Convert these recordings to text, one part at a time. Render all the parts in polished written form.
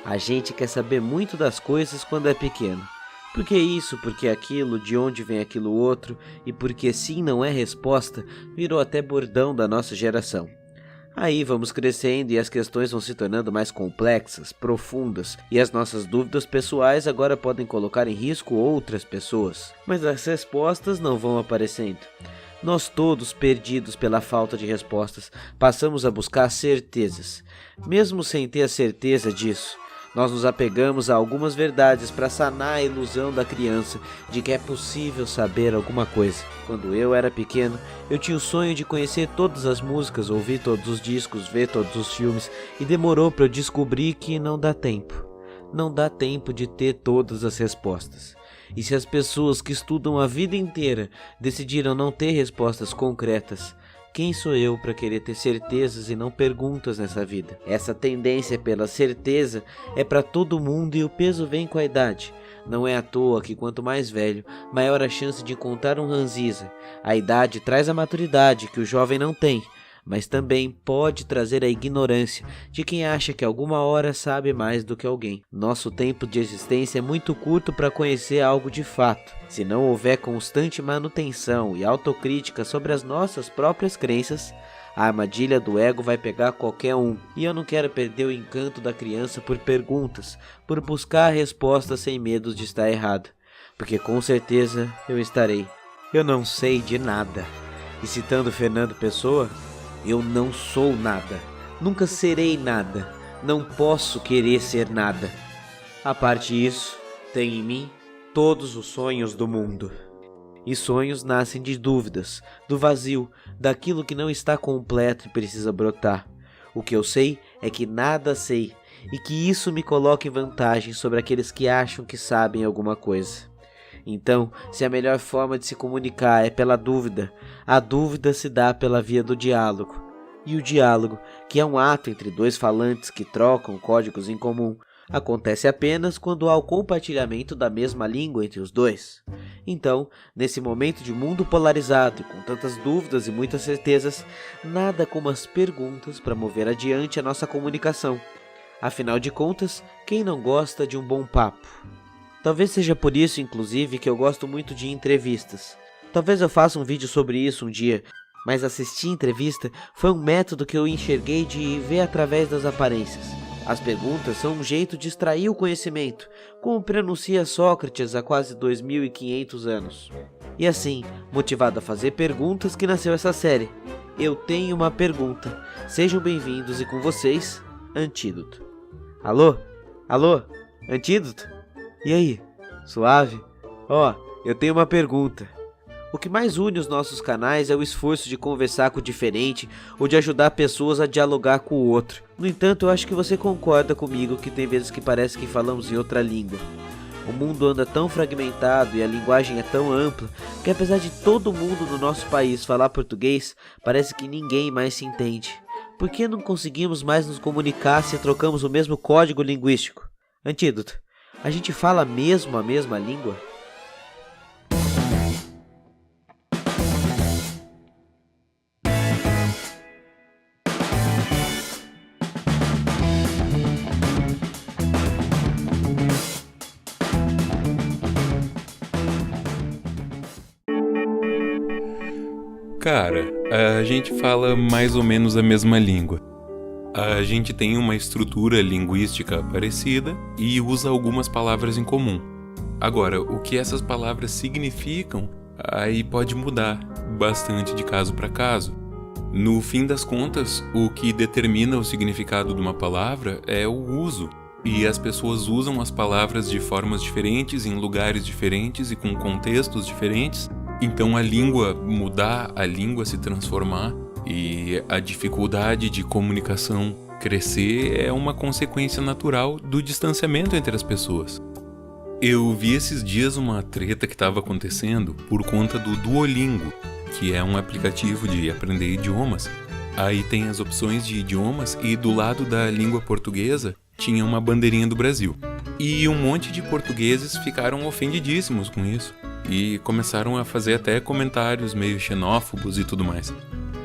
A gente quer saber muito das coisas quando é pequeno. Por que isso, por que aquilo, de onde vem aquilo outro, e porque sim não é resposta, virou até bordão da nossa geração. Aí vamos crescendo e as questões vão se tornando mais complexas, profundas, e as nossas dúvidas pessoais agora podem colocar em risco outras pessoas. Mas as respostas não vão aparecendo. Nós todos, perdidos pela falta de respostas, passamos a buscar certezas. Mesmo sem ter a certeza disso, nós nos apegamos a algumas verdades para sanar a ilusão da criança de que é possível saber alguma coisa. Quando eu era pequeno, eu tinha o sonho de conhecer todas as músicas, ouvir todos os discos, ver todos os filmes, e demorou para eu descobrir que não dá tempo. Não dá tempo de ter todas as respostas. E se as pessoas que estudam a vida inteira decidiram não ter respostas concretas, quem sou eu para querer ter certezas e não perguntas nessa vida? Essa tendência pela certeza é para todo mundo e o peso vem com a idade. Não é à toa que quanto mais velho, maior a chance de encontrar um ranziza. A idade traz a maturidade que o jovem não tem, mas também pode trazer a ignorância de quem acha que alguma hora sabe mais do que alguém. Nosso tempo de existência é muito curto para conhecer algo de fato. Se não houver constante manutenção e autocrítica sobre as nossas próprias crenças, a armadilha do ego vai pegar qualquer um. E eu não quero perder o encanto da criança por perguntas, por buscar respostas sem medo de estar errado. Porque com certeza eu estarei. Eu não sei de nada. E citando Fernando Pessoa, eu não sou nada, nunca serei nada, não posso querer ser nada. A parte disso, tem em mim todos os sonhos do mundo. E sonhos nascem de dúvidas, do vazio, daquilo que não está completo e precisa brotar. O que eu sei é que nada sei, e que isso me coloca em vantagem sobre aqueles que acham que sabem alguma coisa. Então, se a melhor forma de se comunicar é pela dúvida, a dúvida se dá pela via do diálogo. E o diálogo, que é um ato entre dois falantes que trocam códigos em comum, acontece apenas quando há o compartilhamento da mesma língua entre os dois. Então, nesse momento de mundo polarizado e com tantas dúvidas e muitas certezas, nada como as perguntas para mover adiante a nossa comunicação. Afinal de contas, quem não gosta de um bom papo? Talvez seja por isso, inclusive, que eu gosto muito de entrevistas. Talvez eu faça um vídeo sobre isso um dia, mas assistir entrevista foi um método que eu enxerguei de ver através das aparências. As perguntas são um jeito de extrair o conhecimento, como pronuncia Sócrates há quase 2500 anos. E assim, motivado a fazer perguntas, que nasceu essa série. Eu tenho uma pergunta. Sejam bem-vindos e com vocês, Antídoto. Alô? Alô? Antídoto? E aí? Suave? Eu tenho uma pergunta. O que mais une os nossos canais é o esforço de conversar com o diferente ou de ajudar pessoas a dialogar com o outro. No entanto, eu acho que você concorda comigo que tem vezes que parece que falamos em outra língua. O mundo anda tão fragmentado e a linguagem é tão ampla que, apesar de todo mundo no nosso país falar português, parece que ninguém mais se entende. Por que não conseguimos mais nos comunicar se trocamos o mesmo código linguístico? Antídoto, a gente fala mesmo a mesma língua? Cara, a gente fala mais ou menos a mesma língua. A gente tem uma estrutura linguística parecida e usa algumas palavras em comum. Agora, o que essas palavras significam, aí pode mudar bastante de caso para caso. No fim das contas, o que determina o significado de uma palavra é o uso. E as pessoas usam as palavras de formas diferentes, em lugares diferentes e com contextos diferentes. Então a língua mudar, a língua se transformar e a dificuldade de comunicação crescer é uma consequência natural do distanciamento entre as pessoas. Eu vi esses dias uma treta que estava acontecendo por conta do Duolingo, que é um aplicativo de aprender idiomas. Aí tem as opções de idiomas e do lado da língua portuguesa tinha uma bandeirinha do Brasil. E um monte de portugueses ficaram ofendidíssimos com isso. E começaram a fazer até comentários meio xenófobos e tudo mais.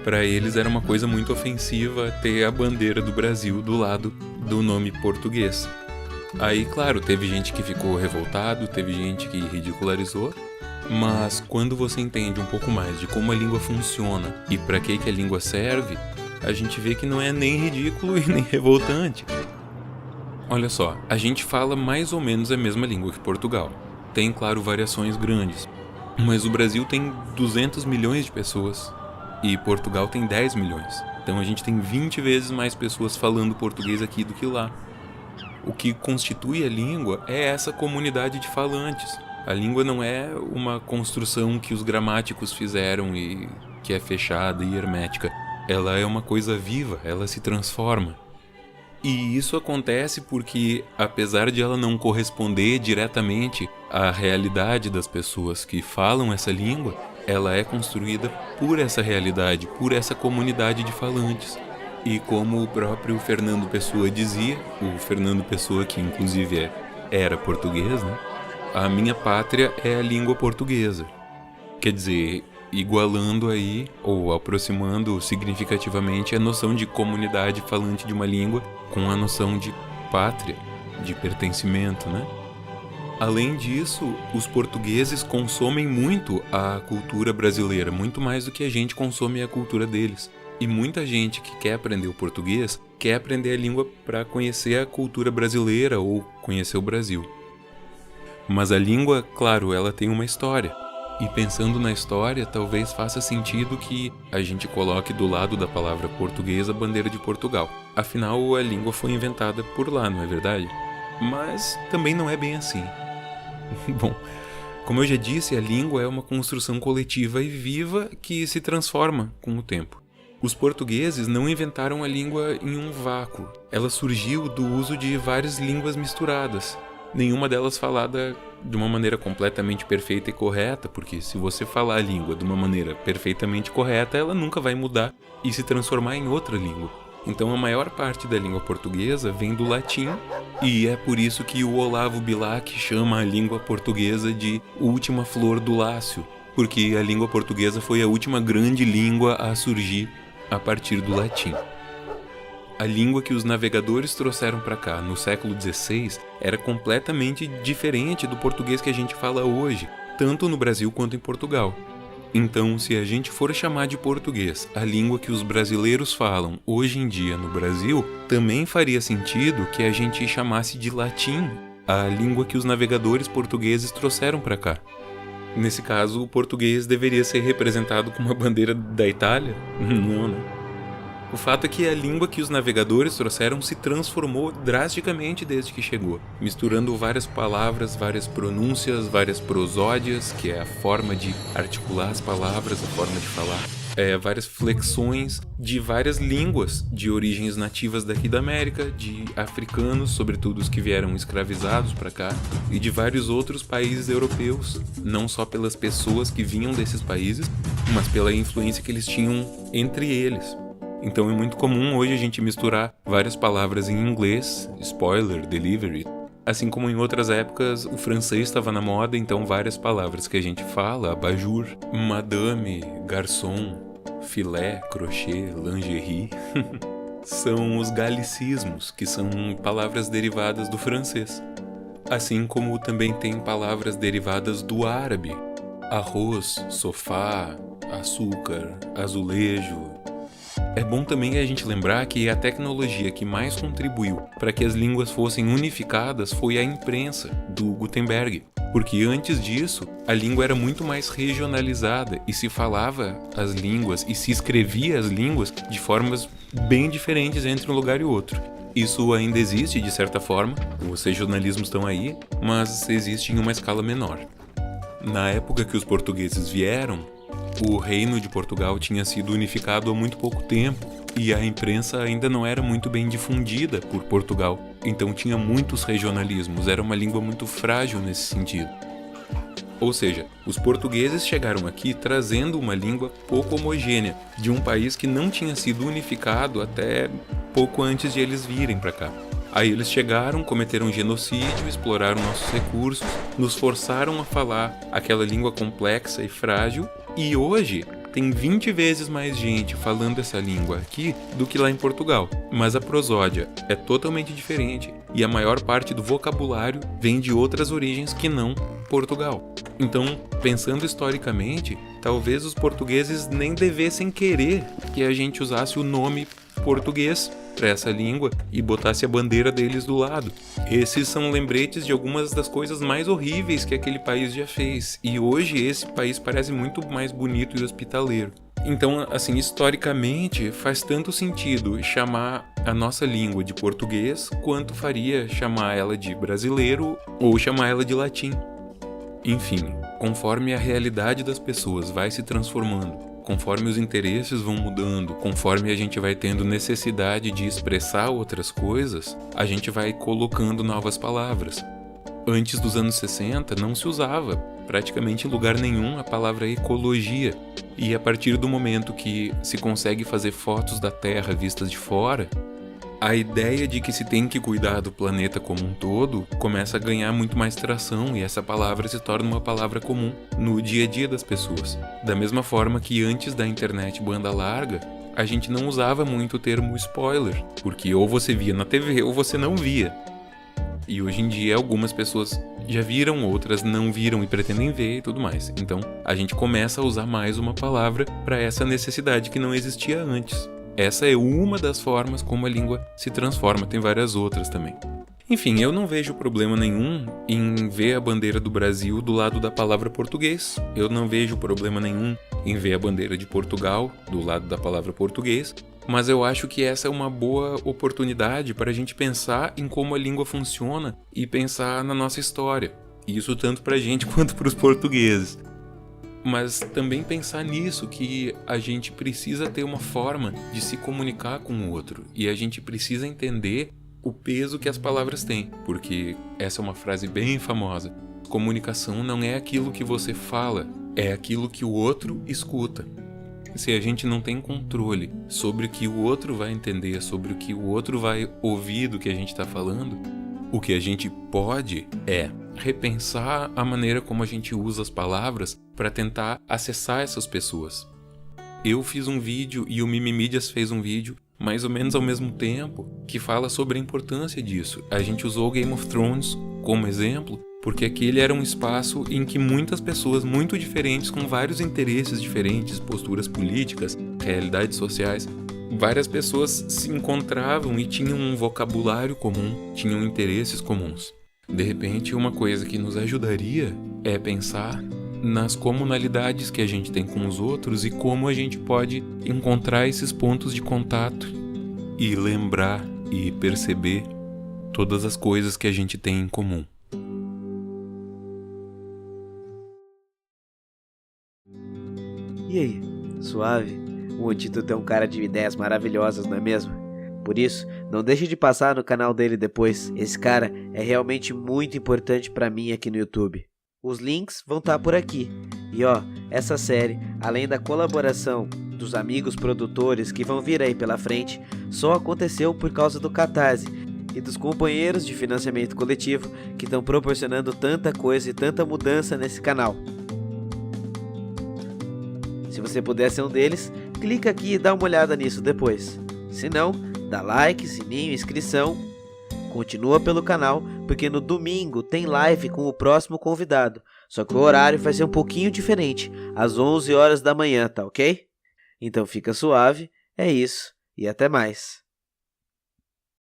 Para eles era uma coisa muito ofensiva ter a bandeira do Brasil do lado do nome português. Aí, claro, teve gente que ficou revoltado, teve gente que ridicularizou, mas quando você entende um pouco mais de como a língua funciona e para que a língua serve, a gente vê que não é nem ridículo e nem revoltante. Olha só, a gente fala mais ou menos a mesma língua que Portugal. Tem, claro, variações grandes, mas o Brasil tem 200 milhões de pessoas e Portugal tem 10 milhões. Então a gente tem 20 vezes mais pessoas falando português aqui do que lá. O que constitui a língua é essa comunidade de falantes. A língua não é uma construção que os gramáticos fizeram e que é fechada e hermética. Ela é uma coisa viva, ela se transforma. E isso acontece porque, apesar de ela não corresponder diretamente à realidade das pessoas que falam essa língua, ela é construída por essa realidade, por essa comunidade de falantes. E como o próprio Fernando Pessoa dizia, o Fernando Pessoa que inclusive era português, né? A minha pátria é a língua portuguesa. Quer dizer, igualando aí, ou aproximando significativamente a noção de comunidade falante de uma língua com a noção de pátria, de pertencimento, né? Além disso, os portugueses consomem muito a cultura brasileira, muito mais do que a gente consome a cultura deles. E muita gente que quer aprender o português quer aprender a língua para conhecer a cultura brasileira ou conhecer o Brasil. Mas a língua, claro, ela tem uma história. E pensando na história, talvez faça sentido que a gente coloque do lado da palavra português a bandeira de Portugal. Afinal, a língua foi inventada por lá, não é verdade? Mas também não é bem assim. Bom, como eu já disse, a língua é uma construção coletiva e viva que se transforma com o tempo. Os portugueses não inventaram a língua em um vácuo. Ela surgiu do uso de várias línguas misturadas. Nenhuma delas falada de uma maneira completamente perfeita e correta, porque se você falar a língua de uma maneira perfeitamente correta, ela nunca vai mudar e se transformar em outra língua. Então a maior parte da língua portuguesa vem do latim, e é por isso que o Olavo Bilac chama a língua portuguesa de última flor do Lácio, porque a língua portuguesa foi a última grande língua a surgir a partir do latim. A língua que os navegadores trouxeram para cá no século XVI era completamente diferente do português que a gente fala hoje, tanto no Brasil quanto em Portugal. Então, se a gente for chamar de português a língua que os brasileiros falam hoje em dia no Brasil, também faria sentido que a gente chamasse de latim a língua que os navegadores portugueses trouxeram para cá. Nesse caso, o português deveria ser representado com uma bandeira da Itália? Não, né? O fato é que a língua que os navegadores trouxeram se transformou drasticamente desde que chegou, misturando várias palavras, várias pronúncias, várias prosódias, que é a forma de articular as palavras, a forma de falar, várias flexões de várias línguas de origens nativas daqui da América, de africanos, sobretudo os que vieram escravizados para cá, e de vários outros países europeus, não só pelas pessoas que vinham desses países, mas pela influência que eles tinham entre eles. Então é muito comum hoje a gente misturar várias palavras em inglês, spoiler, delivery. Assim como em outras épocas o francês estava na moda, então várias palavras que a gente fala, abajur, madame, garçom, filé, crochê, lingerie, são os galicismos, que são palavras derivadas do francês. Assim como também tem palavras derivadas do árabe, arroz, sofá, açúcar, azulejo. É bom também a gente lembrar que a tecnologia que mais contribuiu para que as línguas fossem unificadas foi a imprensa, do Gutenberg. Porque antes disso, a língua era muito mais regionalizada e se falava as línguas e se escrevia as línguas de formas bem diferentes entre um lugar e outro. Isso ainda existe de certa forma, os regionalismos estão aí, mas existe em uma escala menor. Na época que os portugueses vieram, o reino de Portugal tinha sido unificado há muito pouco tempo e a imprensa ainda não era muito bem difundida por Portugal, então tinha muitos regionalismos, era uma língua muito frágil nesse sentido. Ou seja, os portugueses chegaram aqui trazendo uma língua pouco homogênea, de um país que não tinha sido unificado até pouco antes de eles virem para cá. Aí eles chegaram, cometeram genocídio, exploraram nossos recursos, nos forçaram a falar aquela língua complexa e frágil, e hoje tem 20 vezes mais gente falando essa língua aqui do que lá em Portugal. Mas a prosódia é totalmente diferente e a maior parte do vocabulário vem de outras origens que não Portugal. Então, pensando historicamente, talvez os portugueses nem devessem querer que a gente usasse o nome português para essa língua e botasse a bandeira deles do lado. Esses são lembretes de algumas das coisas mais horríveis que aquele país já fez, e hoje esse país parece muito mais bonito e hospitaleiro. Então, assim, historicamente, faz tanto sentido chamar a nossa língua de português quanto faria chamar ela de brasileiro ou chamar ela de latim. Enfim, conforme a realidade das pessoas vai se transformando, conforme os interesses vão mudando, conforme a gente vai tendo necessidade de expressar outras coisas, a gente vai colocando novas palavras. Antes dos anos 60 não se usava praticamente em lugar nenhum a palavra ecologia. E a partir do momento que se consegue fazer fotos da Terra vistas de fora, a ideia de que se tem que cuidar do planeta como um todo começa a ganhar muito mais tração e essa palavra se torna uma palavra comum no dia a dia das pessoas. Da mesma forma que antes da internet banda larga, a gente não usava muito o termo spoiler, porque ou você via na TV ou você não via. E hoje em dia algumas pessoas já viram, outras não viram e pretendem ver e tudo mais. Então a gente começa a usar mais uma palavra para essa necessidade que não existia antes. Essa é uma das formas como a língua se transforma, tem várias outras também. Enfim, eu não vejo problema nenhum em ver a bandeira do Brasil do lado da palavra português. Eu não vejo problema nenhum em ver a bandeira de Portugal do lado da palavra português. Mas eu acho que essa é uma boa oportunidade para a gente pensar em como a língua funciona e pensar na nossa história. Isso tanto para a gente quanto para os portugueses. Mas também pensar nisso, que a gente precisa ter uma forma de se comunicar com o outro. E a gente precisa entender o peso que as palavras têm. Porque essa é uma frase bem famosa. Comunicação não é aquilo que você fala, é aquilo que o outro escuta. Se a gente não tem controle sobre o que o outro vai entender, sobre o que o outro vai ouvir do que a gente está falando, o que a gente pode é repensar a maneira como a gente usa as palavras para tentar acessar essas pessoas. Eu fiz um vídeo e o Mimimídias fez um vídeo, mais ou menos ao mesmo tempo, que fala sobre a importância disso. A gente usou o Game of Thrones como exemplo, porque aquele era um espaço em que muitas pessoas muito diferentes, com vários interesses diferentes, posturas políticas, realidades sociais, várias pessoas se encontravam e tinham um vocabulário comum, tinham interesses comuns. De repente, uma coisa que nos ajudaria é pensar nas comunalidades que a gente tem com os outros e como a gente pode encontrar esses pontos de contato e lembrar e perceber todas as coisas que a gente tem em comum. E aí, suave? O Antídoto é um cara de ideias maravilhosas, não é mesmo? Por isso, não deixe de passar no canal dele depois. Esse cara é realmente muito importante pra mim aqui no YouTube. Os links vão estar por aqui. E ó, essa série, além da colaboração dos amigos produtores que vão vir aí pela frente, só aconteceu por causa do Catarse e dos companheiros de financiamento coletivo que estão proporcionando tanta coisa e tanta mudança nesse canal. Se você puder ser um deles, clica aqui e dá uma olhada nisso depois. Se não, dá like, sininho, inscrição. Continua pelo canal, porque no domingo tem live com o próximo convidado. Só que o horário vai ser um pouquinho diferente, às 11 horas da manhã, tá ok? Então fica suave, é isso e até mais.